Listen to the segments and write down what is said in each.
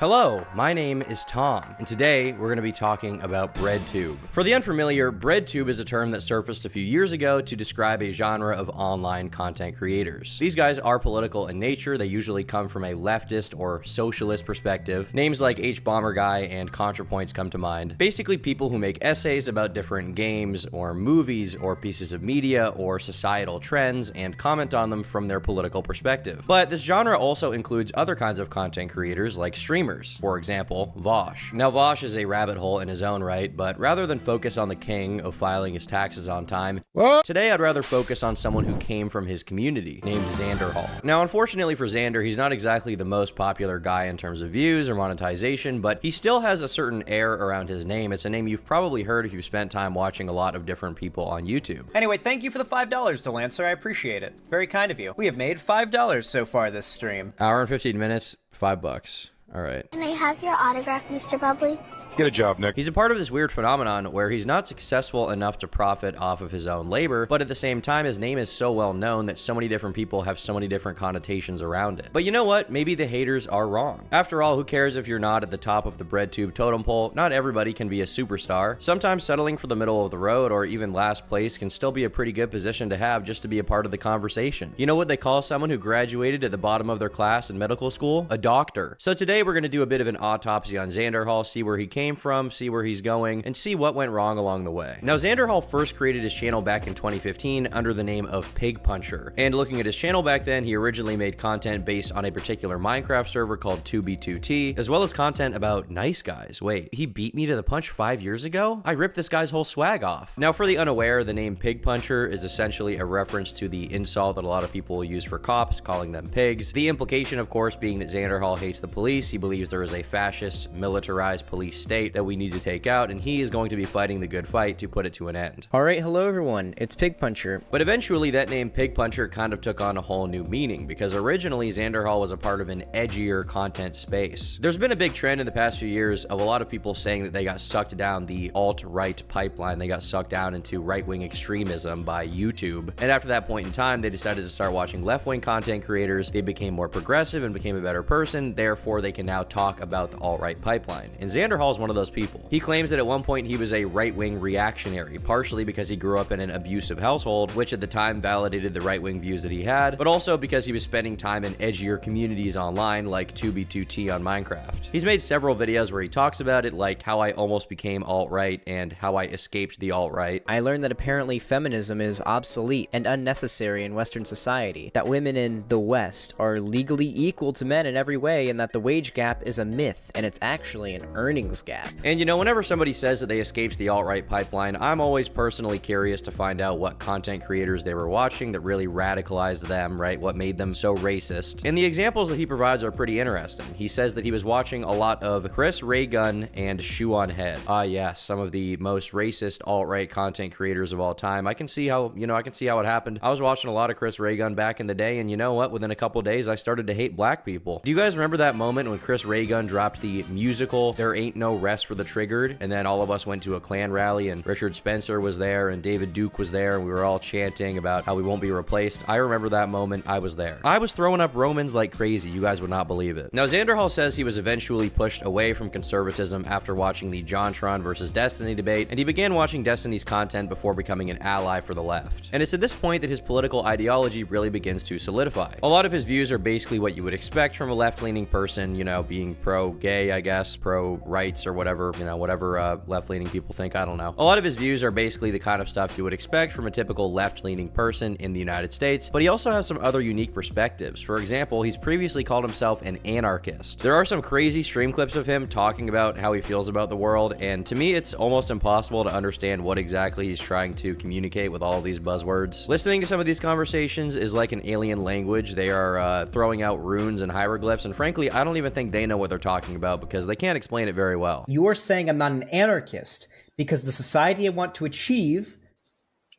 Hello, my name is Tom, and today we're going to be talking about BreadTube. For the unfamiliar, BreadTube is a term that surfaced a few years ago to describe a genre of online content creators. These guys are political in nature. They usually come from a leftist or socialist perspective. Names like HBomberGuy and ContraPoints come to mind. Basically people who make essays about different games or movies or pieces of media or societal trends and comment on them from their political perspective. But this genre also includes other kinds of content creators like streamers. For example, Vosh. Now, Vosh is a rabbit hole in his own right, but rather than focus on the king of filing his taxes on time, today I'd rather focus on someone who came from his community, named Xander Hall. Now, unfortunately for Xander, he's not exactly the most popular guy in terms of views or monetization, but he still has a certain air around his name. It's a name you've probably heard if you've spent time watching a lot of different people on YouTube. Anyway, thank you for the $5, Delanceur. I appreciate it. Very kind of you. We have made $5 so far this stream. Hour and 15 minutes, $5. All right. Can I have your autograph, Mr. Bubbly? Get a job, Nick. He's a part of this weird phenomenon where he's not successful enough to profit off of his own labor, but at the same time, his name is so well known that so many different people have so many different connotations around it. But you know what? Maybe the haters are wrong. After all, who cares if you're not at the top of the BreadTube totem pole? Not everybody can be a superstar. Sometimes settling for the middle of the road or even last place can still be a pretty good position to have just to be a part of the conversation. You know what they call someone who graduated at the bottom of their class in medical school? A doctor. So today we're going to do a bit of an autopsy on Xander Hall, see where he came from, see where he's going, and see what went wrong along the way. Now, Xander Hall first created his channel back in 2015 under the name of Pig Puncher. And looking at his channel back then, he originally made content based on a particular Minecraft server called 2b2t, as well as content about nice guys. Wait, he beat me to the punch 5 years ago? I ripped this guy's whole swag off. Now, for the unaware, the name Pig Puncher is essentially a reference to the insult that a lot of people use for cops, calling them pigs. The implication, of course, being that Xander Hall hates the police. He believes there is a fascist, militarized police state that we need to take out, and he is going to be fighting the good fight to put it to an end. Alright, hello everyone, it's Pig Puncher. But eventually that name Pig Puncher kind of took on a whole new meaning, because originally Xander Hall was a part of an edgier content space. There's been a big trend in the past few years of a lot of people saying that they got sucked down the alt-right pipeline. They got sucked down into right-wing extremism by YouTube. And after that point in time, they decided to start watching left-wing content creators. They became more progressive and became a better person. Therefore, they can now talk about the alt-right pipeline. And Xander Hall is one of those people. He claims that at one point he was a right-wing reactionary, partially because he grew up in an abusive household, which at the time validated the right-wing views that he had, but also because he was spending time in edgier communities online like 2b2t on Minecraft. He's made several videos where he talks about it, like how I almost became alt-right and how I escaped the alt-right. I learned that apparently feminism is obsolete and unnecessary in Western society, that women in the West are legally equal to men in every way, and that the wage gap is a myth, and it's actually an earnings gap. And you know, whenever somebody says that they escaped the alt-right pipeline, I'm always personally curious to find out what content creators they were watching that really radicalized them, right? What made them so racist. And the examples that he provides are pretty interesting. He says that he was watching a lot of Chris Ray Gun and Shoe on Head. Yes, some of the most racist alt-right content creators of all time. I can see how, it happened. I was watching a lot of Chris Ray Gun back in the day, and you know what? Within a couple days, I started to hate black people. Do you guys remember that moment when Chris Ray Gun dropped the musical There Ain't No Rest for the Triggered? And then all of us went to a Klan rally, and Richard Spencer was there, and David Duke was there, and we were all chanting about how we won't be replaced. I remember that moment. I was there. I was throwing up Romans like crazy. You guys would not believe it. Now, Xander Hall says he was eventually pushed away from conservatism after watching the JonTron versus Destiny debate, and he began watching Destiny's content before becoming an ally for the left. And it's at this point that his political ideology really begins to solidify. A lot of his views are basically what you would expect from a left-leaning person, you know, being pro-gay, I guess, pro-rights or whatever, you know, whatever left-leaning people think, I don't know. A lot of his views are basically the kind of stuff you would expect from a typical left-leaning person in the United States, but he also has some other unique perspectives. For example, he's previously called himself an anarchist. There are some crazy stream clips of him talking about how he feels about the world, and to me, it's almost impossible to understand what exactly he's trying to communicate with all of these buzzwords. Listening to some of these conversations is like an alien language. They are throwing out runes and hieroglyphs, and frankly, I don't even think they know what they're talking about because they can't explain it very well. You're saying I'm not an anarchist because the society I want to achieve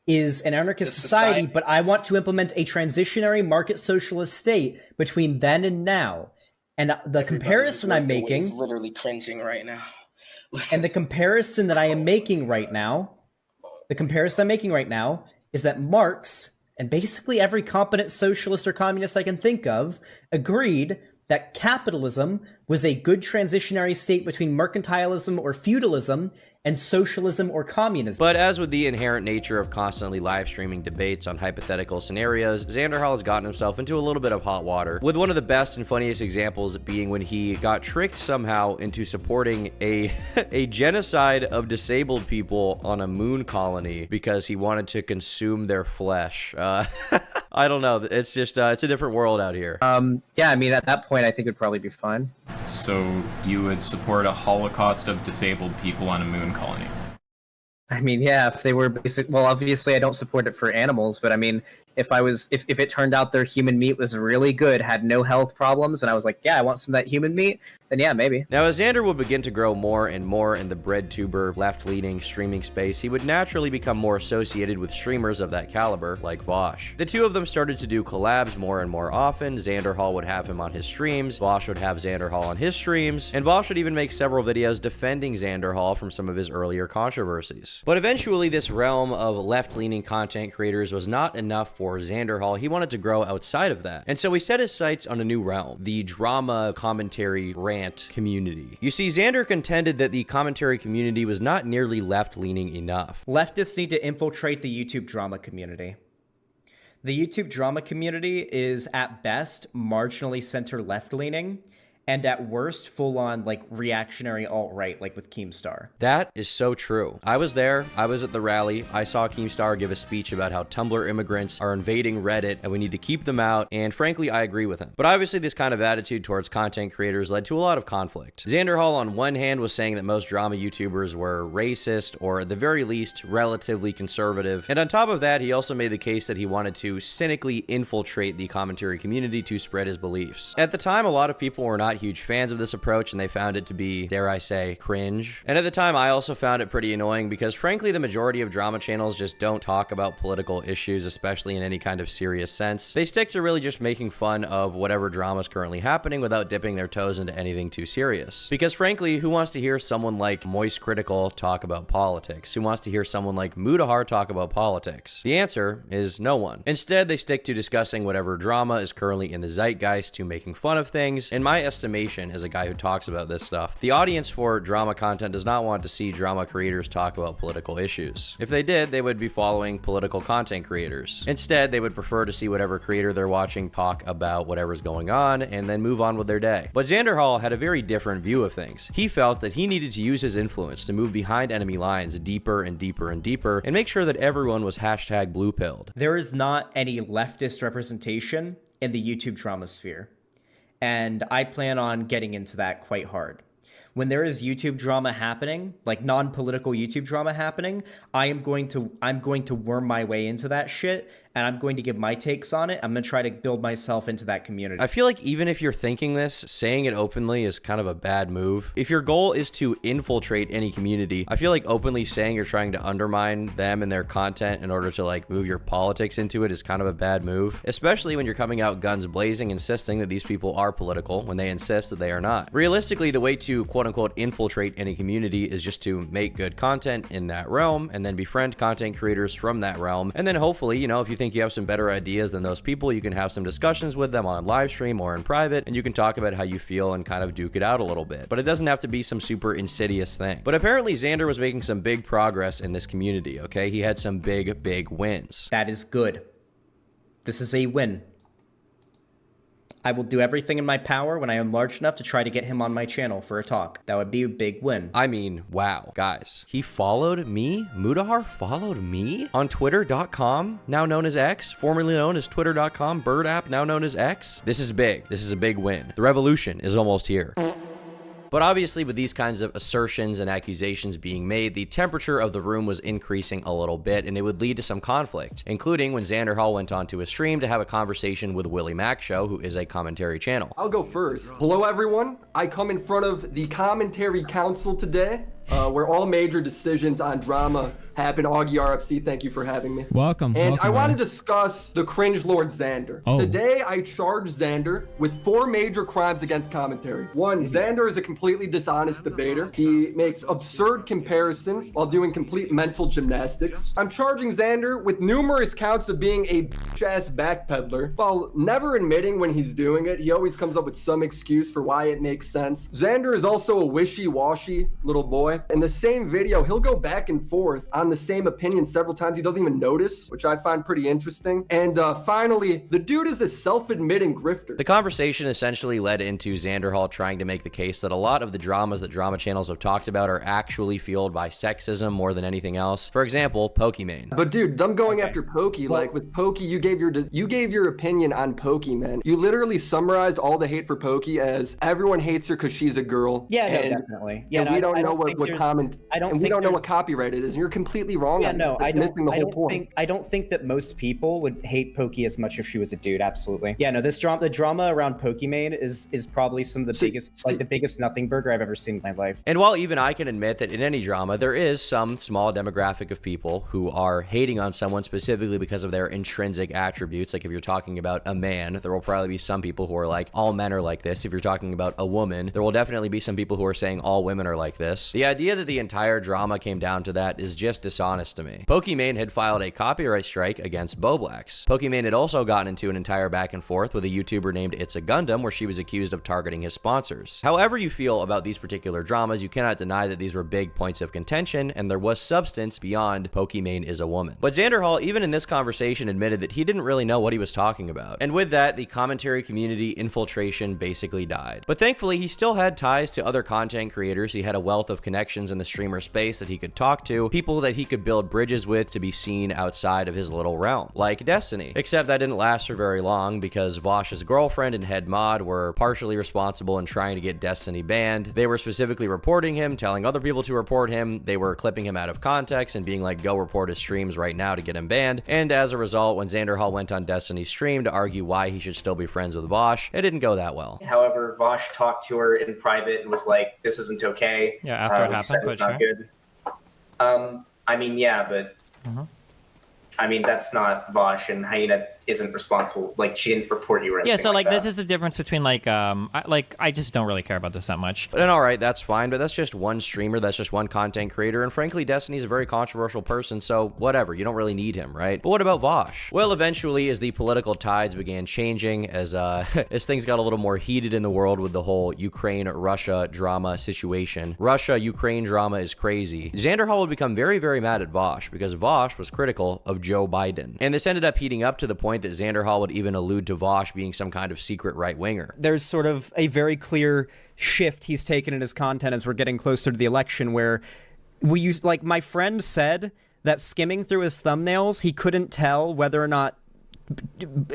is an anarchist society, but I want to implement a transitionary market socialist state between then and now. And the comparison I'm making is literally cringing right now. And the comparison that I am making right now, is that Marx and basically every competent socialist or communist I can think of agreed that capitalism was a good transitionary state between mercantilism or feudalism and socialism or communism. But as with the inherent nature of constantly live streaming debates on hypothetical scenarios, Xanderhal has gotten himself into a little bit of hot water, with one of the best and funniest examples being when he got tricked somehow into supporting a genocide of disabled people on a moon colony because he wanted to consume their flesh. I don't know. It's just, it's a different world out here. Yeah, I mean, at that point, I think it'd probably be fine. So you would support a holocaust of disabled people on a moon colony? I mean, yeah, if they were basic, well, obviously I don't support it for animals, but I mean, if it turned out their human meat was really good, had no health problems, and I was like, yeah, I want some of that human meat, then yeah, maybe. Now, as Xander would begin to grow more and more in the BreadTuber left-leaning streaming space, he would naturally become more associated with streamers of that caliber, like Vosh. The two of them started to do collabs more and more often. Xanderhal would have him on his streams, Vosh would have Xanderhal on his streams, and Vosh would even make several videos defending Xanderhal from some of his earlier controversies. But eventually, this realm of left-leaning content creators was not enough for Xanderhal. He wanted to grow outside of that. And so he set his sights on a new realm, the drama commentary rant community. You see, Xander contended that the commentary community was not nearly left-leaning enough. Leftists need to infiltrate the YouTube drama community. The YouTube drama community is, at best, marginally center left-leaning, and at worst, full-on, like, reactionary alt-right, like with Keemstar. That is so true. I was there. I was at the rally. I saw Keemstar give a speech about how Tumblr immigrants are invading Reddit and we need to keep them out, and frankly, I agree with him. But obviously, this kind of attitude towards content creators led to a lot of conflict. Xanderhal, on one hand, was saying that most drama YouTubers were racist, or at the very least, relatively conservative. And on top of that, he also made the case that he wanted to cynically infiltrate the commentary community to spread his beliefs. At the time, a lot of people were not huge fans of this approach, and they found it to be, dare I say, cringe. And at the time, I also found it pretty annoying because, frankly, the majority of drama channels just don't talk about political issues, especially in any kind of serious sense. They stick to really just making fun of whatever drama is currently happening without dipping their toes into anything too serious. Because, frankly, who wants to hear someone like Moist Critical talk about politics? Who wants to hear someone like Mudahar talk about politics? The answer is no one. Instead, they stick to discussing whatever drama is currently in the zeitgeist, to making fun of things. In my estimation, as a guy who talks about this stuff, the audience for drama content does not want to see drama creators talk about political issues. If they did, they would be following political content creators. Instead, they would prefer to see whatever creator they're watching talk about whatever's going on and then move on with their day. But Xanderhal had a very different view of things. He felt that he needed to use his influence to move behind enemy lines deeper and deeper and deeper and make sure that everyone was hashtag blue-pilled. There is not any leftist representation in the YouTube drama sphere, and I plan on getting into that quite hard. When there is YouTube drama happening, like non-political YouTube drama happening, I'm going to worm my way into that shit, and I'm going to give my takes on it. I'm going to try to build myself into that community. I feel like even if you're thinking this, saying it openly is kind of a bad move. If your goal is to infiltrate any community, I feel like openly saying you're trying to undermine them and their content in order to like move your politics into it is kind of a bad move, especially when you're coming out guns blazing, insisting that these people are political when they insist that they are not. Realistically, the way to quote-unquote infiltrate any community is just to make good content in that realm and then befriend content creators from that realm, and then hopefully, you know, if you think you have some better ideas than those people, you can have some discussions with them on live stream or in private, and you can talk about how you feel and kind of duke it out a little bit. But it doesn't have to be some super insidious thing. But apparently Xander was making some big progress in this community, okay? He had some big wins. That is good. This is a win. I will do everything in my power when I am large enough to try to get him on my channel for a talk. That would be a big win. I mean, wow. Guys, he followed me? Mudahar followed me? On Twitter.com, now known as X, formerly known as Twitter.com, Bird app, now known as X. This is big. This is a big win. The revolution is almost here. But obviously, with these kinds of assertions and accusations being made, the temperature of the room was increasing a little bit, and it would lead to some conflict, including when Xanderhal went onto his stream to have a conversation with Willie Mac Show, who is a commentary channel. I'll go first. Hello, everyone. I come in front of the commentary council today where all major decisions on drama happen. Augie RFC, thank you for having me. Welcome. And welcome, I want to man. discuss the cringe lord Xander. Oh. Today, I charge Xander with 4 major crimes against commentary. 1, Xander is a completely dishonest debater. He makes absurd comparisons while doing complete mental gymnastics. I'm charging Xander with numerous counts of being a bitch-ass backpedaler. While never admitting when he's doing it, he always comes up with some excuse for why it makes sense. Xander is also a wishy-washy little boy. In the same video, he'll go back and forth on the same opinion several times. He doesn't even notice, which I find pretty interesting. And finally, the dude is a self-admitting grifter. The conversation essentially led into Xander Hall trying to make the case that a lot of the dramas that drama channels have talked about are actually fueled by sexism more than anything else. For example, Pokimane. But dude, them going after Pokey, like with Pokey, you gave your opinion on Pokey, man. You literally summarized all the hate for Pokey as everyone hates her because she's a girl. Yeah, no, and, definitely. Yeah, and no, we don't I know think what there's- comment. I don't and we think don't know there's- what copyright it is. And you're completely wrong. Yeah, on no, it. That's missing the whole point. I don't think that most people would hate Pokey as much if she was a dude. Absolutely. Yeah, no, the drama around Pokimane is probably some of the biggest nothing burger I've ever seen in my life. And while even I can admit that in any drama, there is some small demographic of people who are hating on someone specifically because of their intrinsic attributes. Like if you're talking about a man, there will probably be some people who are like, all men are like this. If you're talking about a woman, there will definitely be some people who are saying all women are like this. The idea that the entire drama came down to that is just dishonest to me. Pokimane had filed a copyright strike against Boblax. Pokimane had also gotten into an entire back and forth with a YouTuber named It's a Gundam where she was accused of targeting his sponsors. However you feel about these particular dramas, you cannot deny that these were big points of contention and there was substance beyond Pokimane is a woman. But Xander Hall, even in this conversation, admitted that he didn't really know what he was talking about. And with that, the commentary community infiltration basically died. But thankfully, he still had ties to other content creators. He had a wealth of connections in the streamer space that he could talk to, people that he could build bridges with to be seen outside of his little realm, like Destiny. Except that didn't last for very long because Vosh's girlfriend and head mod were partially responsible in trying to get Destiny banned. They were specifically reporting him, telling other people to report him. They were clipping him out of context and being like, go report his streams right now to get him banned. And as a result, when Xander Hall went on Destiny's stream to argue why he should still be friends with Vosh, it didn't go that well. However, Vosh talked to her in private and was like, "This isn't okay." Yeah, after it He happened, said but it's not sure. good. I mean, yeah, but I mean that's not Vosh, and Hyena isn't responsible. Like she didn't report you or anything. Yeah, so like that. this is the difference between like I just don't really care about this that much. And all right, that's fine, but that's just one streamer, that's just one content creator, and frankly, Destiny's a very controversial person, so whatever, you don't really need him, right? But what about Vosh? Well, eventually, as the political tides began changing, as as things got a little more heated in the world with the whole Ukraine-Russia drama situation, Russia-Ukraine drama is crazy, Xander Hall would become very, very mad at Vosh, because Vosh was critical of Joe Biden. And this ended up heating up to the point that Xander Hall would even allude to Vosh being some kind of secret right-winger. There's sort of a very clear shift he's taken in his content as we're getting closer to the election where we use, like my friend said that skimming through his thumbnails, he couldn't tell whether or not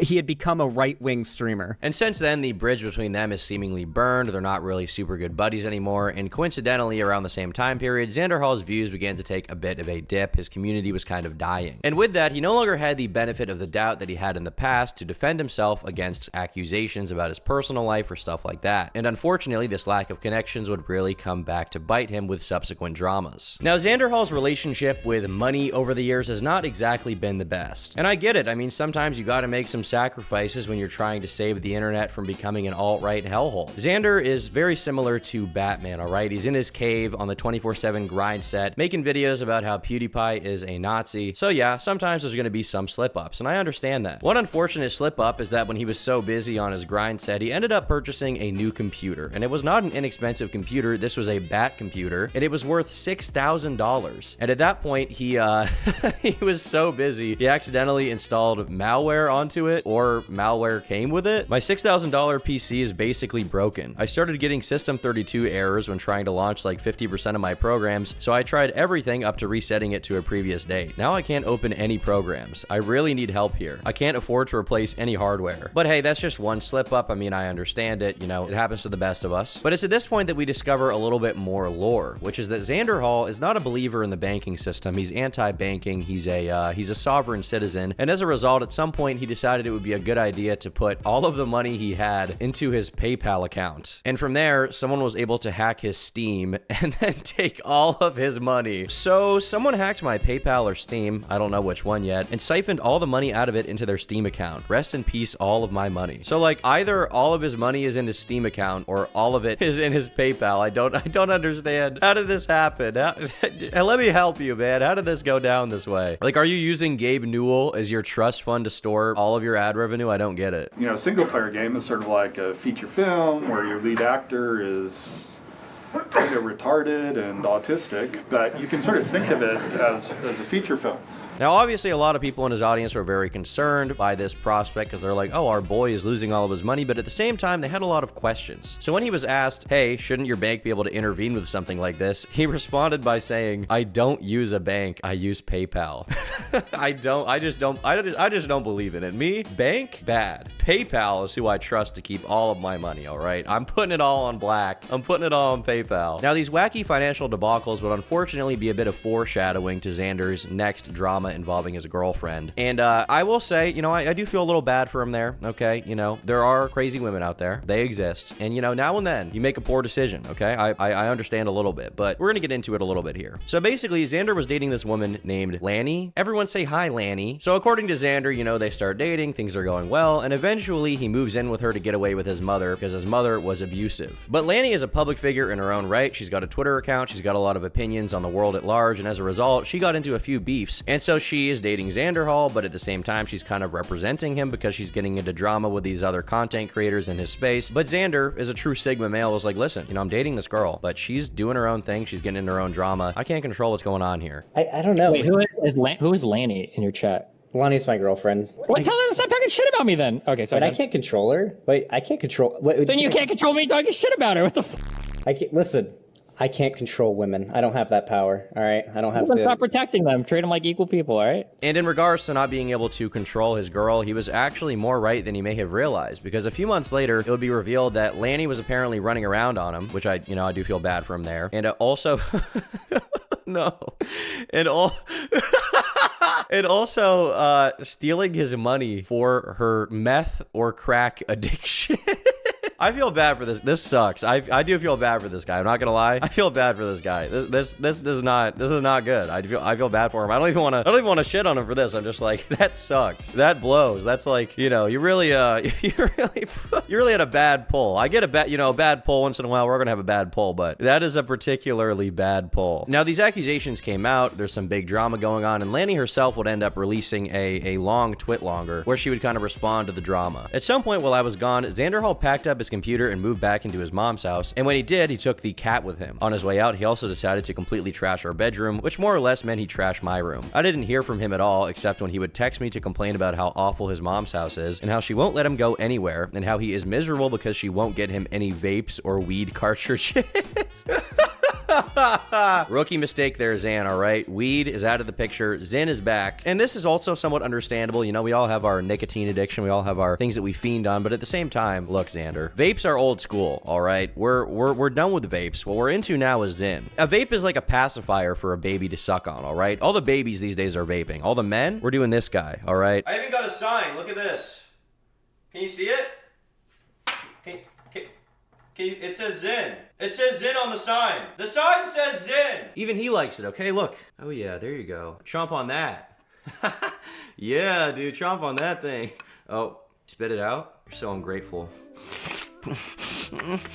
he had become a right-wing streamer. And since then, the bridge between them is seemingly burned. They're not really super good buddies anymore. And coincidentally, around the same time period, Xander Hall's views began to take a bit of a dip. His community was kind of dying. And with that, he no longer had the benefit of the doubt that he had in the past to defend himself against accusations about his personal life or stuff like that. And unfortunately, this lack of connections would really come back to bite him with subsequent dramas. Now, Xander Hall's relationship with money over the years has not exactly been the best. And I get it. I mean, sometimes you gotta make some sacrifices when you're trying to save the internet from becoming an alt-right hellhole. Xander is very similar to Batman, alright? He's in his cave on the 24/7 grind set, making videos about how PewDiePie is a Nazi. So yeah, sometimes there's gonna be some slip-ups, and I understand that. One unfortunate slip-up is that when he was so busy on his grind set, he ended up purchasing a new computer. And it was not an inexpensive computer, this was a Bat computer, and it was worth $6,000. And at that point, he he was so busy, he accidentally installed malware onto it, or malware came with it. My $6,000 PC is basically broken. I started getting System32 errors when trying to launch like 50% of my programs, so I tried everything up to resetting it to a previous date. Now I can't open any programs. I really need help here. I can't afford to replace any hardware. But hey, that's just one slip up. I mean, I understand it. You know, it happens to the best of us. But it's at this point that we discover a little bit more lore, which is that Xander Hall is not a believer in the banking system. He's anti-banking. He's a sovereign citizen. And as a result, at some point, he decided it would be a good idea to put all of the money he had into his PayPal account. And from there, someone was able to hack his Steam and then take all of his money. So someone hacked my PayPal or Steam, I don't know which one yet, and siphoned all the money out of it into their Steam account. Rest in peace, all of my money. So like either all of his money is in his Steam account or all of it is in his PayPal. I don't understand. How did this happen? Let me help you, man. How did this go down this way? Like, are you using Gabe Newell as your trust fund to store all of your ad revenue? I don't get it. You know, a single player game is sort of like a feature film where your lead actor is kind of retarded and autistic, but you can sort of think of it as a feature film. Now, obviously, a lot of people in his audience were very concerned by this prospect because they're like, oh, our boy is losing all of his money. But at the same time, they had a lot of questions. So when he was asked, hey, shouldn't your bank be able to intervene with something like this? He responded by saying, I don't use a bank. I use PayPal. I just don't believe in it. Me, bank, bad. PayPal is who I trust to keep all of my money, all right? I'm putting it all on black. I'm putting it all on PayPal. Now, these wacky financial debacles would unfortunately be a bit of foreshadowing to Xander's next drama involving his girlfriend. And I will say, you know, I do feel a little bad for him there, okay? You know, there are crazy women out there. They exist. And, you know, now and then you make a poor decision, okay? I understand a little bit, but we're going to get into it a little bit here. So basically, Xander was dating this woman named Lanny. Everyone say hi, Lanny. So according to Xander, you know, they start dating, things are going well, and eventually he moves in with her to get away with his mother because his mother was abusive. But Lanny is a public figure in her own right. She's got a Twitter account. She's got a lot of opinions on the world at large. And as a result, she got into a few beefs. And so she is dating Xander Hall, but at the same time, she's kind of representing him because she's getting into drama with these other content creators in his space. But Xander, as a true Sigma male, was like, listen, you know, I'm dating this girl, but she's doing her own thing. She's getting in her own drama. I can't control what's going on here. I don't know. Wait, who is Lanny in your chat? Lonnie's my girlfriend. Well, tell her to stop talking shit about me then. Okay, sorry. But I can't control her. Wait, I can't control. Wait, then you can't control me talking shit about her. What the I can't, listen, I can't control women. I don't have that power, all right? I don't have to. Stop protecting them. Treat them like equal people, all right? And in regards to not being able to control his girl, he was actually more right than he may have realized, because a few months later, it would be revealed that Lanny was apparently running around on him, which I do feel bad for him there. And also, no. And also stealing his money for her meth or crack addiction. I feel bad for this. This sucks. I do feel bad for this guy. I'm not gonna lie. I feel bad for this guy. This is not good. I feel bad for him. I don't even want to shit on him for this. I'm just like, that sucks. That blows. That's like, you know, you really had a bad pull. I get a bad pull once in a while. We're gonna have a bad pull, but that is a particularly bad pull. Now these accusations came out. There's some big drama going on, and Lanny herself would end up releasing a long twitlonger where she would kind of respond to the drama. At some point while I was gone, Xander Hall packed up his computer and moved back into his mom's house, and when he did, he took the cat with him. On his way out, he also decided to completely trash our bedroom, which more or less meant he trashed my room. I didn't hear from him at all, except when he would text me to complain about how awful his mom's house is, and how she won't let him go anywhere, and how he is miserable because she won't get him any vapes or weed cartridges. Rookie mistake there, Zan, all right? Weed is out of the picture. Zin is back. And this is also somewhat understandable. You know, we all have our nicotine addiction. We all have our things that we fiend on. But at the same time, look, Xander, vapes are old school, all right? We're done with vapes. What we're into now is Zin. A vape is like a pacifier for a baby to suck on, all right? All the babies these days are vaping. All the men, we're doing this guy, all right? I even got a sign. Look at this. Can you see it? It says Zin. It says Zin on the sign. The sign says Zin. Even he likes it, okay? Look. Oh, yeah, there you go. Chomp on that. Yeah, dude, chomp on that thing. Oh, spit it out? You're so ungrateful.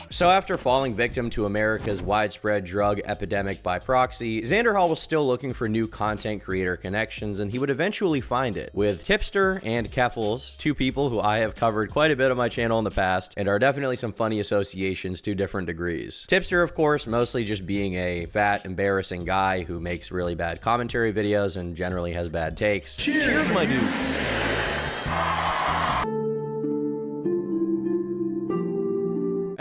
So after falling victim to America's widespread drug epidemic by proxy, Xander Hall was still looking for new content creator connections, and he would eventually find it with Tipster and Keffels, two people who I have covered quite a bit on my channel in the past and are definitely some funny associations to different degrees. Tipster, of course, mostly just being a fat, embarrassing guy who makes really bad commentary videos and generally has bad takes. Cheers my dudes.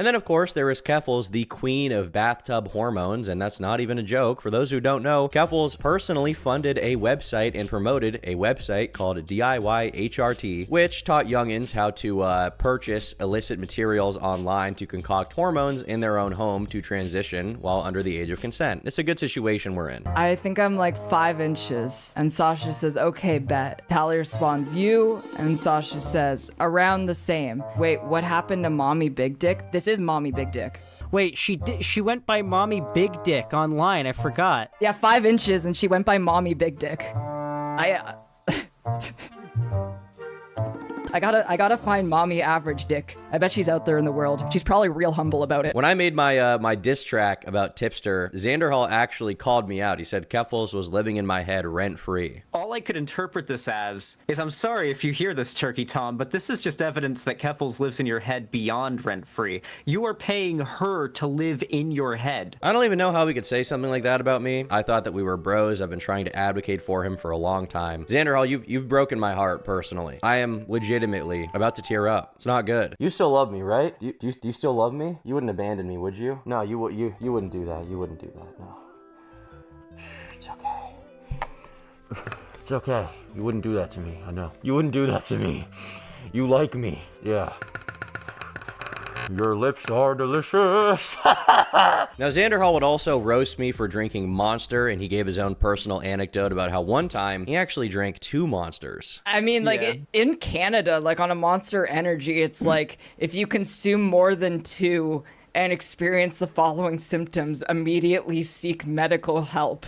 And then, of course, there is Keffels, the queen of bathtub hormones, and that's not even a joke. For those who don't know, Keffels personally funded a website and promoted a website called DIY HRT, which taught youngins how to purchase illicit materials online to concoct hormones in their own home to transition while under the age of consent. It's a good situation we're in. I think I'm like 5 inches. And Sasha says, okay, bet. Tally responds, you. And Sasha says, around the same. Wait, what happened to Mommy Big Dick? This is Mommy Big Dick. Wait, she went by Mommy Big Dick online. I forgot. Yeah, 5 inches, and she went by Mommy Big Dick. I gotta find Mommy Average Dick. I bet she's out there in the world. She's probably real humble about it. When I made my my diss track about Tipster, Xanderhall actually called me out. He said Keffels was living in my head rent-free. All I could interpret this as is, I'm sorry if you hear this, Turkey Tom, but this is just evidence that Keffels lives in your head beyond rent-free. You are paying her to live in your head. I don't even know how we could say something like that about me. I thought that we were bros. I've been trying to advocate for him for a long time. Xanderhall, you've broken my heart personally. I am legitimately about to tear up. It's not good. You still love me, right? Do you still love me? You wouldn't abandon me, would you? No, you wouldn't do that. You wouldn't do that. No. It's okay. It's okay. You wouldn't do that to me. I know. You wouldn't do that to me. You like me. Yeah. Your lips are delicious. Now, Xanderhall would also roast me for drinking Monster, and he gave his own personal anecdote about how one time he actually drank 2 Monsters. I mean, like, in Canada, like, on a Monster Energy, it's like, if you consume more than 2 and experience the following symptoms, immediately seek medical help.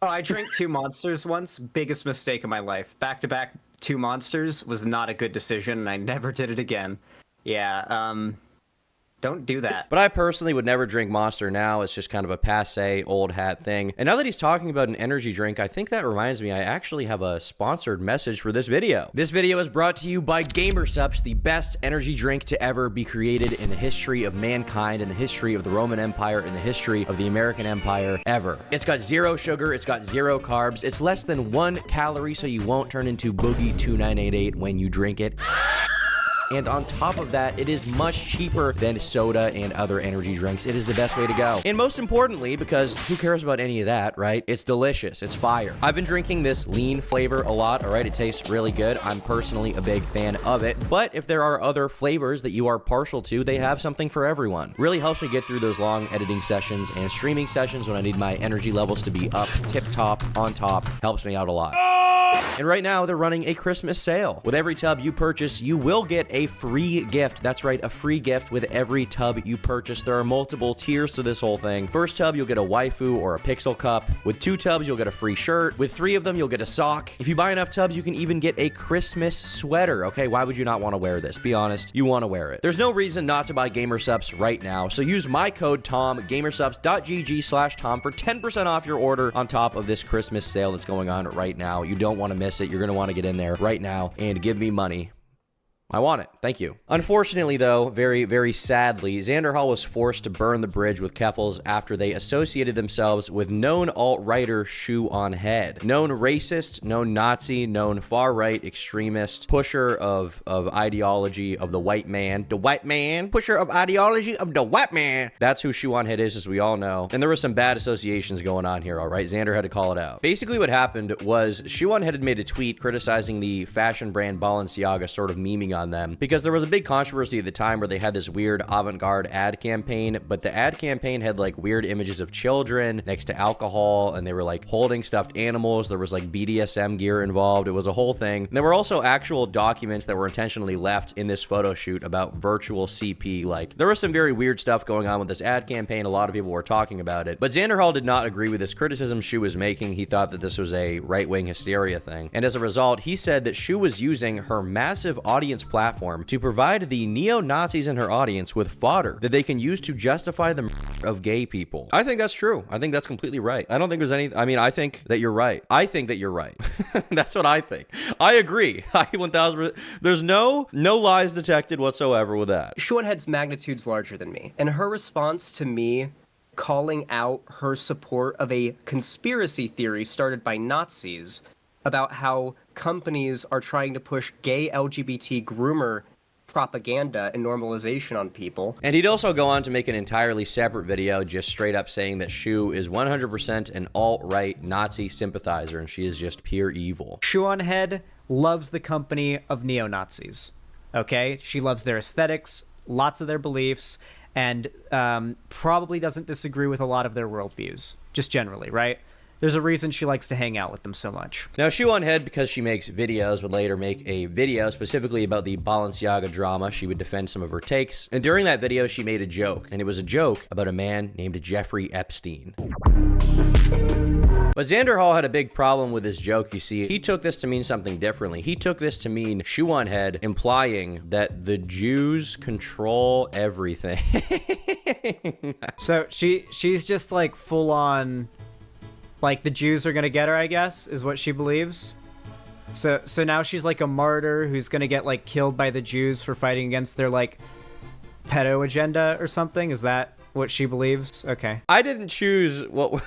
Oh, I drank 2 Monsters once. Biggest mistake of my life. Back-to-back 2 Monsters was not a good decision, and I never did it again. Yeah, don't do that. But I personally would never drink Monster now. It's just kind of a passé, old hat thing. And now that he's talking about an energy drink, I think that reminds me I actually have a sponsored message for this video. This video is brought to you by GamerSupps, the best energy drink to ever be created in the history of mankind, in the history of the Roman Empire, in the history of the American Empire ever. It's got 0 sugar, it's got 0 carbs, it's less than 1 calorie, so you won't turn into Boogie 2988 when you drink it. And on top of that, it is much cheaper than soda and other energy drinks. It is the best way to go. And most importantly, because who cares about any of that, right? It's delicious. It's fire. I've been drinking this lean flavor a lot, all right? It tastes really good. I'm personally a big fan of it. But if there are other flavors that you are partial to, they have something for everyone. Really helps me get through those long editing sessions and streaming sessions when I need my energy levels to be up, tip-top, on top. Helps me out a lot. And right now, they're running a Christmas sale. With every tub you purchase, you will get a free gift. That's right, a free gift with every tub you purchase. There are multiple tiers to this whole thing. First tub, you'll get a waifu or a pixel cup. With 2 tubs, you'll get a free shirt. With 3 of them, you'll get a sock. If you buy enough tubs, you can even get a Christmas sweater. Okay, why would you not want to wear this? Be honest, you want to wear it. There's no reason not to buy GamerSupps right now, so use my code TOM, gamersupps.gg/Tom for 10% off your order on top of this Christmas sale that's going on right now. You don't want to miss it. You're going to want to get in there right now and give me money. I want it. Thank you. Unfortunately, though, very, very sadly, Xanderhall was forced to burn the bridge with Keffels after they associated themselves with known alt-righter Shoe on Head. Known racist, known Nazi, known far-right extremist, pusher of ideology of the white man. The white man? Pusher of ideology of the white man. That's who Shoe on Head is, as we all know. And there were some bad associations going on here, all right? Xander had to call it out. Basically, what happened was Shoe on Head had made a tweet criticizing the fashion brand Balenciaga, sort of memeing on them, because there was a big controversy at the time where they had this weird avant-garde ad campaign, but the ad campaign had like weird images of children next to alcohol, and they were like holding stuffed animals. There was like BDSM gear involved. It was a whole thing. And there were also actual documents that were intentionally left in this photo shoot about virtual CP. Like, there was some very weird stuff going on with this ad campaign. A lot of people were talking about it, but Xanderhall did not agree with this criticism Shoe was making. He thought that this was a right-wing hysteria thing, and as a result, he said that Shoe was using her massive audience platform to provide the neo-Nazis in her audience with fodder that they can use to justify the murder of gay people. I think that's true. I think that's completely right. I don't think there's any, I mean, I think that you're right. I think that you're right. That's what I think. I agree. 1000%. There's no lies detected whatsoever with that. Shoe on Head's magnitude's larger than me, and her response to me calling out her support of a conspiracy theory started by Nazis about how companies are trying to push gay LGBT groomer propaganda and normalization on people. And he'd also go on to make an entirely separate video just straight up saying that Shu is 100% an alt-right Nazi sympathizer and she is just pure evil. Shu on Head loves the company of neo-Nazis. Okay? She loves their aesthetics, lots of their beliefs, and probably doesn't disagree with a lot of their worldviews, just generally, right? There's a reason she likes to hang out with them so much. Now, Shu on Head, because she makes videos, would later make a video specifically about the Balenciaga drama. She would defend some of her takes. And during that video, she made a joke. And it was a joke about a man named Jeffrey Epstein. But Xander Hall had a big problem with this joke, you see. He took this to mean something differently. He took this to mean Shu on Head, implying that the Jews control everything. So she's just like full on... Like, the Jews are gonna get her, I guess, is what she believes. So now she's like a martyr who's gonna get, like, killed by the Jews for fighting against their, like, pedo agenda or something? Is that what she believes? Okay. I didn't choose what...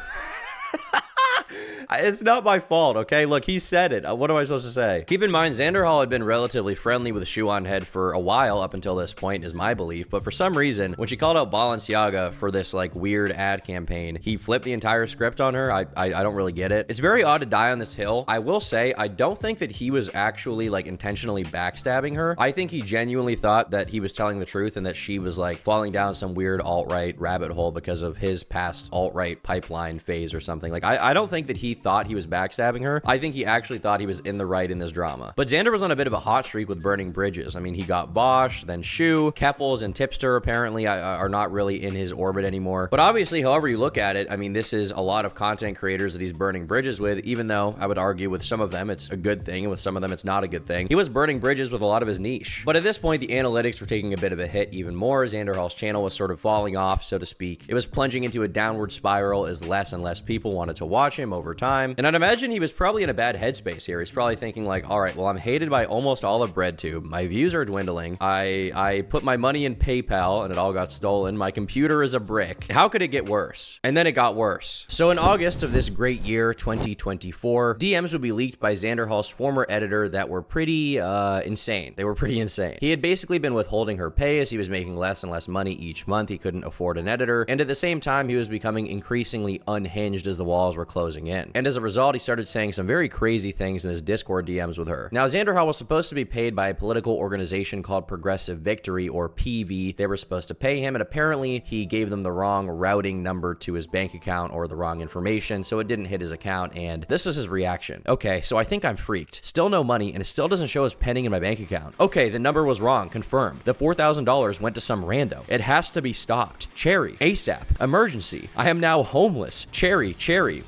It's not my fault, okay? Look, he said it. What am I supposed to say? Keep in mind, Xander Hall had been relatively friendly with Shu on Head for a while up until this point, is my belief. But for some reason, when she called out Balenciaga for this, like, weird ad campaign, he flipped the entire script on her. I don't really get it. It's very odd to die on this hill. I will say, I don't think that he was actually, like, intentionally backstabbing her. I think he genuinely thought that he was telling the truth and that she was, like, falling down some weird alt-right rabbit hole because of his past alt-right pipeline phase or something. Like, I don't think that he thought he was backstabbing her. I think he actually thought he was in the right in this drama. But Xander was on a bit of a hot streak with burning bridges. I mean, he got Bosch, then Shu, Keffels, and Tipster apparently are not really in his orbit anymore. But obviously, however you look at it, I mean, this is a lot of content creators that he's burning bridges with, even though I would argue with some of them it's a good thing, and with some of them it's not a good thing. He was burning bridges with a lot of his niche. But at this point, the analytics were taking a bit of a hit even more. Xander Hall's channel was sort of falling off, so to speak. It was plunging into a downward spiral as less and less people wanted to watch him over time. And I'd imagine he was probably in a bad headspace here. He's probably thinking like, all right, well, I'm hated by almost all of BreadTube. My views are dwindling. I put my money in PayPal and it all got stolen. My computer is a brick. How could it get worse? And then it got worse. So in August of this great year, 2024, DMs would be leaked by Xander Hall's former editor that were pretty insane. They were pretty insane. He had basically been withholding her pay as he was making less and less money each month. He couldn't afford an editor. And at the same time, he was becoming increasingly unhinged as the walls were closing in. And as a result, he started saying some very crazy things in his Discord DMs with her. Now, Xander Hall was supposed to be paid by a political organization called Progressive Victory, or PV. They were supposed to pay him, and apparently he gave them the wrong routing number to his bank account or the wrong information, so it didn't hit his account, and this was his reaction. Okay, so I think I'm freaked. Still no money, and it still doesn't show as pending in my bank account. Okay, the number was wrong. Confirmed. The $4,000 went to some rando. It has to be stopped. Cherry. ASAP. Emergency. I am now homeless. Cherry.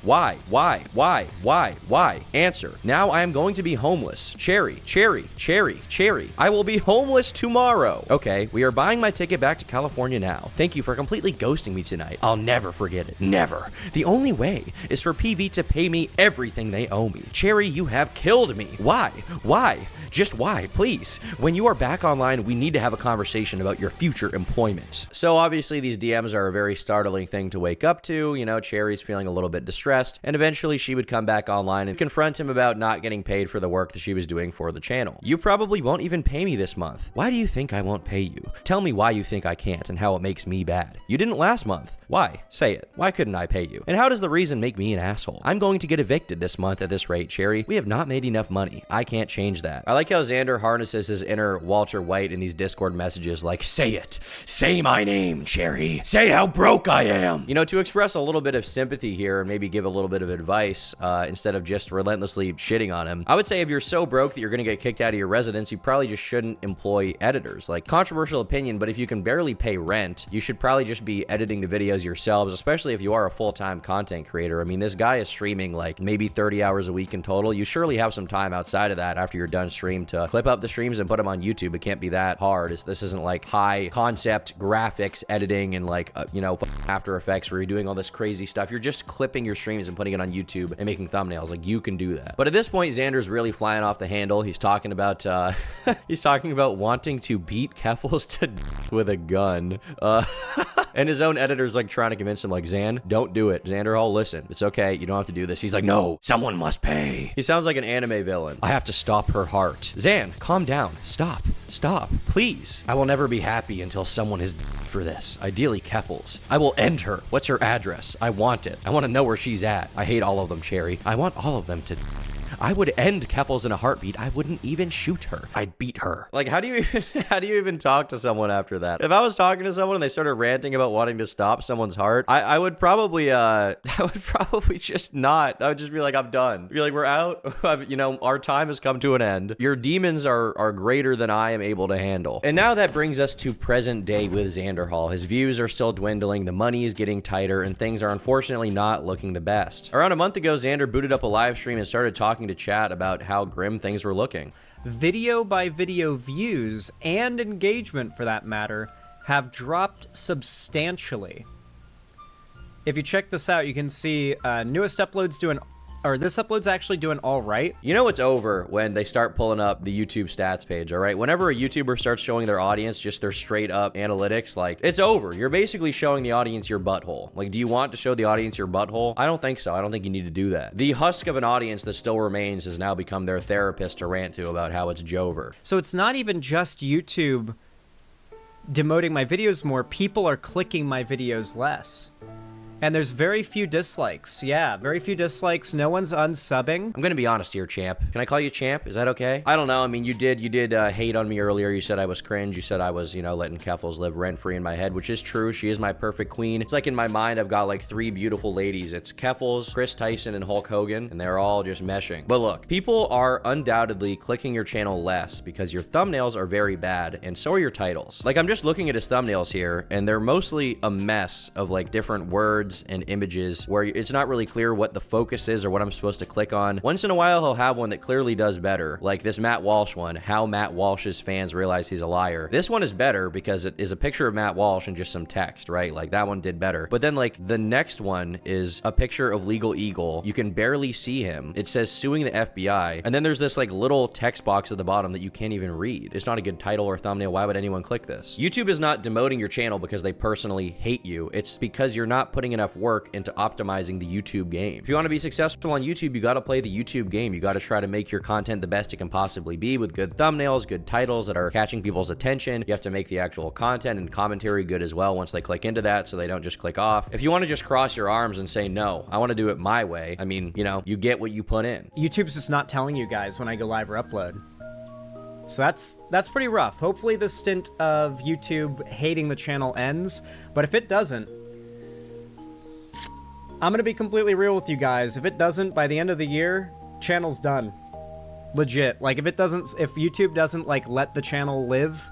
Why? Answer. Now I am going to be homeless. Cherry. I will be homeless tomorrow. Okay, we are buying my ticket back to California now. Thank you for completely ghosting me tonight. I'll never forget it. Never. The only way is for PV to pay me everything they owe me. Cherry, you have killed me. Why? Just why? Please. When you are back online, we need to have a conversation about your future employment. So obviously these DMs are a very startling thing to wake up to. You know, Cherry's feeling a little bit distressed, and eventually she would come back online and confront him about not getting paid for the work that she was doing for the channel. You probably won't even pay me this month. Why do you think I won't pay you? Tell me why you think I can't and how it makes me bad. You didn't last month. Why? Say it. Why couldn't I pay you? And how does the reason make me an asshole? I'm going to get evicted this month at this rate, Cherry. We have not made enough money. I can't change that. I like how Xander harnesses his inner Walter White in these Discord messages like, say it. Say my name, Cherry. Say how broke I am. You know, to express a little bit of sympathy here and maybe give a little bit of advice instead of just relentlessly shitting on him, I would say if you're so broke that you're going to get kicked out of your residence, you probably just shouldn't employ editors. Like, controversial opinion, but if you can barely pay rent, you should probably just be editing the videos yourselves, especially if you are a full-time content creator. I mean, this guy is streaming like maybe 30 hours a week in total. You surely have some time outside of that after you're done stream to clip up the streams and put them on YouTube. It can't be that hard. This isn't like high concept graphics editing and like, you know, After Effects where you're doing all this crazy stuff. You're just clipping your streams and putting it on YouTube and making thumbnails. Like, you can do that. But at this point, Xander's really flying off the handle. He's talking about he's talking about wanting to beat Keffels to death with a gun. And his own editor's like trying to convince him, like, Zan, don't do it. Xander Hall, listen, it's okay. You don't have to do this. He's like, no, someone must pay. He sounds like an anime villain. I have to stop her heart. Zan, calm down. Stop. Stop. Please. I will never be happy until someone is for this. Ideally, Keffels. I will end her. What's her address? I want it. I want to know where she's at. I hate all of them, Cherry. I want all of them to... I would end Keffels in a heartbeat. I wouldn't even shoot her. I'd beat her. Like, how do you even talk to someone after that? If I was talking to someone and they started ranting about wanting to stop someone's heart, I would probably just not. I would just be like, I'm done. Be like, we're out. You know, our time has come to an end. Your demons are greater than I am able to handle. And now that brings us to present day with Xander Hall. His views are still dwindling. The money is getting tighter and things are unfortunately not looking the best. Around a month ago, Xander booted up a live stream and started talking to chat about how grim things were looking. Video by video views and engagement, for that matter, have dropped substantially. If you check this out, you can see newest uploads this upload's actually doing all right. You know it's over when they start pulling up the YouTube stats page, all right? Whenever a YouTuber starts showing their audience just their straight up analytics, like, it's over. You're basically showing the audience your butthole. Like, do you want to show the audience your butthole? I don't think so. I don't think you need to do that. The husk of an audience that still remains has now become their therapist to rant to about how it's Jover. So it's not even just YouTube demoting my videos more. People are clicking my videos less. And there's very few dislikes. Yeah, very few dislikes. No one's unsubbing. I'm gonna be honest here, champ. Can I call you champ? Is that okay? I don't know. I mean, you did hate on me earlier. You said I was cringe. You said I was, you know, letting Keffels live rent-free in my head, which is true. She is my perfect queen. It's like in my mind, I've got like 3 beautiful ladies. It's Keffels, Chris Tyson, and Hulk Hogan, and they're all just meshing. But look, people are undoubtedly clicking your channel less because your thumbnails are very bad, and so are your titles. Like, I'm just looking at his thumbnails here, and they're mostly a mess of like different words and images where it's not really clear what the focus is or what I'm supposed to click on. Once in a while, he'll have one that clearly does better, like this Matt Walsh one, how Matt Walsh's fans realize he's a liar. This one is better because it is a picture of Matt Walsh and just some text, right? Like, that one did better. But then, like, the next one is a picture of Legal Eagle. You can barely see him. It says suing the FBI. And then there's this like little text box at the bottom that you can't even read. It's not a good title or thumbnail. Why would anyone click this? YouTube is not demoting your channel because they personally hate you. It's because you're not putting enough work into optimizing the YouTube game. If you want to be successful on YouTube, you got to play the YouTube game. You got to try to make your content the best it can possibly be with good thumbnails, good titles that are catching people's attention. You have to make the actual content and commentary good as well once they click into that so they don't just click off. If you want to just cross your arms and say, no, I want to do it my way, I mean, you know, you get what you put in. YouTube's just not telling you guys when I go live or upload. So that's pretty rough. Hopefully this stint of YouTube hating the channel ends, but if it doesn't, I'm gonna be completely real with you guys. If it doesn't, by the end of the year, channel's done. Legit. Like, if YouTube doesn't, like, let the channel live,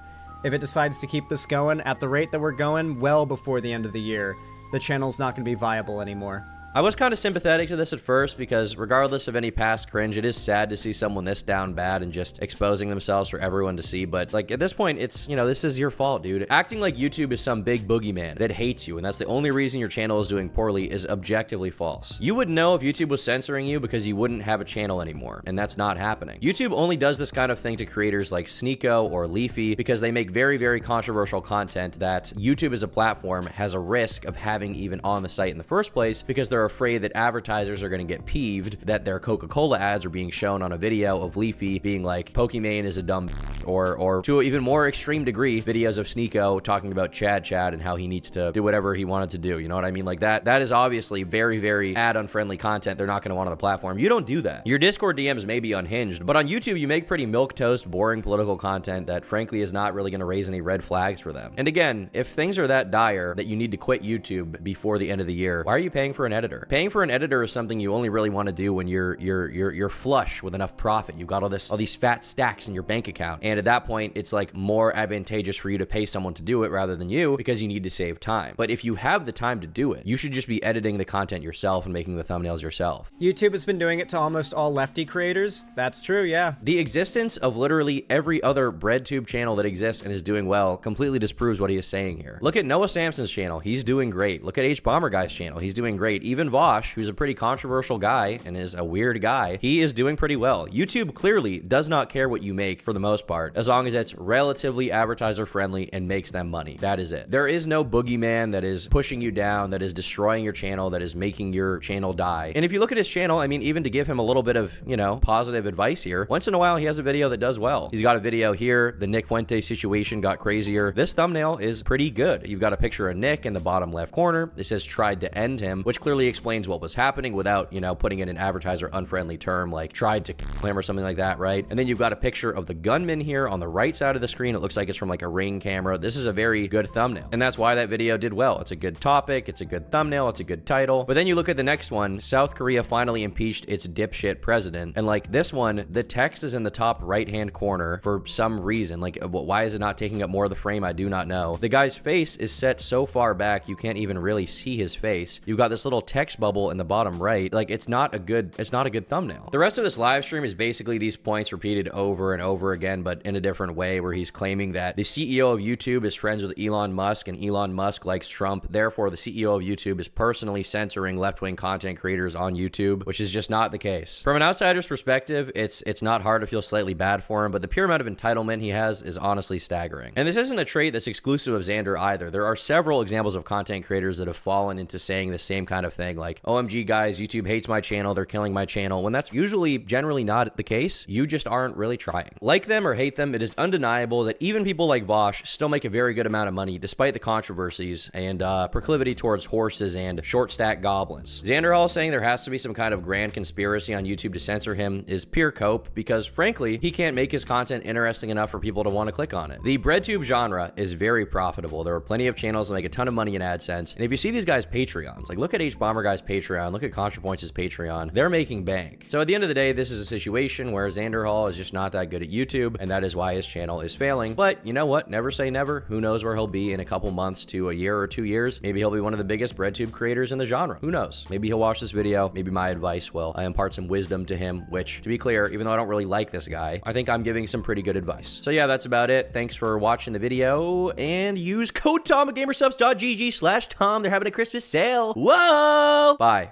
if it decides to keep this going at the rate that we're going, well before the end of the year, the channel's not gonna be viable anymore. I was kind of sympathetic to this at first because regardless of any past cringe, it is sad to see someone this down bad and just exposing themselves for everyone to see. But like at this point, it's, you know, this is your fault, dude. Acting like YouTube is some big boogeyman that hates you and that's the only reason your channel is doing poorly is objectively false. You would know if YouTube was censoring you because you wouldn't have a channel anymore, and that's not happening. YouTube only does this kind of thing to creators like Sneeko or Leafy because they make very, very controversial content that YouTube as a platform has a risk of having even on the site in the first place because they're afraid that advertisers are going to get peeved that their Coca-Cola ads are being shown on a video of Leafy being like, Pokimane is a dumb or to an even more extreme degree, videos of Sneeko talking about Chad and how he needs to do whatever he wanted to do. You know what I mean? Like that is obviously very, very ad-unfriendly content they're not going to want on the platform. You don't do that. Your Discord DMs may be unhinged, but on YouTube, you make pretty milquetoast, boring political content that frankly is not really going to raise any red flags for them. And again, if things are that dire that you need to quit YouTube before the end of the year, why are you paying for an editor? Paying for an editor is something you only really want to do when you're flush with enough profit. You've got all these fat stacks in your bank account, and at that point, it's like more advantageous for you to pay someone to do it rather than you because you need to save time. But if you have the time to do it, you should just be editing the content yourself and making the thumbnails yourself. YouTube has been doing it to almost all lefty creators. That's true, yeah. The existence of literally every other BreadTube channel that exists and is doing well completely disproves what he is saying here. Look at Noah Samson's channel. He's doing great. Look at H Bomber Guy's channel. He's doing great. Even even Vosh, who's a pretty controversial guy and is a weird guy, he is doing pretty well. YouTube clearly does not care what you make for the most part, as long as it's relatively advertiser friendly and makes them money. That is it. There is no boogeyman that is pushing you down, that is destroying your channel, that is making your channel die. And if you look at his channel, I mean, even to give him a little bit of, you know, positive advice here, once in a while he has a video that does well. He's got a video here, the Nick Fuentes situation got crazier. This thumbnail is pretty good. You've got a picture of Nick in the bottom left corner. It says tried to end him, which clearly explains what was happening without, you know, putting in an advertiser unfriendly term like tried to kill him or something like that, right? And then you've got a picture of the gunman here on the right side of the screen. It looks like it's from like a Ring camera. This is a very good thumbnail, and that's why that video did well. It's a good topic, it's a good thumbnail, it's a good title. But then you look at the next one, South Korea finally impeached its dipshit president, and like this one, the text is in the top right hand corner for some reason. Like, why is it not taking up more of the frame? I do not know. The guy's face is set so far back you can't even really see his face. You've got this little text bubble in the bottom right. Like, it's not a good thumbnail. The rest of this live stream is basically these points repeated over and over again, but in a different way, where he's claiming that the CEO of YouTube is friends with Elon Musk and Elon Musk likes Trump. Therefore, the CEO of YouTube is personally censoring left-wing content creators on YouTube, which is just not the case. From an outsider's perspective, it's not hard to feel slightly bad for him, but the pure amount of entitlement he has is honestly staggering. And this isn't a trait that's exclusive of Xander either. There are several examples of content creators that have fallen into saying the same kind of thing, like, OMG guys, YouTube hates my channel, they're killing my channel, when that's usually generally not the case. You just aren't really trying. Like them or hate them, it is undeniable that even people like Vosh still make a very good amount of money despite the controversies and proclivity towards horses and short stack goblins. Xander Hall saying there has to be some kind of grand conspiracy on YouTube to censor him is pure cope, because frankly, he can't make his content interesting enough for people to want to click on it. The BreadTube genre is very profitable. There are plenty of channels that make a ton of money in AdSense, and if you see these guys' Patreons, like look at H-Bomber Guy's Patreon, look at ContraPoints' Patreon, they're making bank. So at the end of the day, this is a situation where Xander Hall is just not that good at YouTube, and that is why his channel is failing. But you know what? Never say never. Who knows where he'll be in a couple months to a year or 2 years. Maybe he'll be one of the biggest BreadTube creators in the genre. Who knows? Maybe he'll watch this video. Maybe my advice will impart some wisdom to him, which, to be clear, even though I don't really like this guy, I think I'm giving some pretty good advice. So yeah, that's about it. Thanks for watching the video, and use code TOM at gamersubs.gg/Tom. They're having a Christmas sale. Whoa! Bye.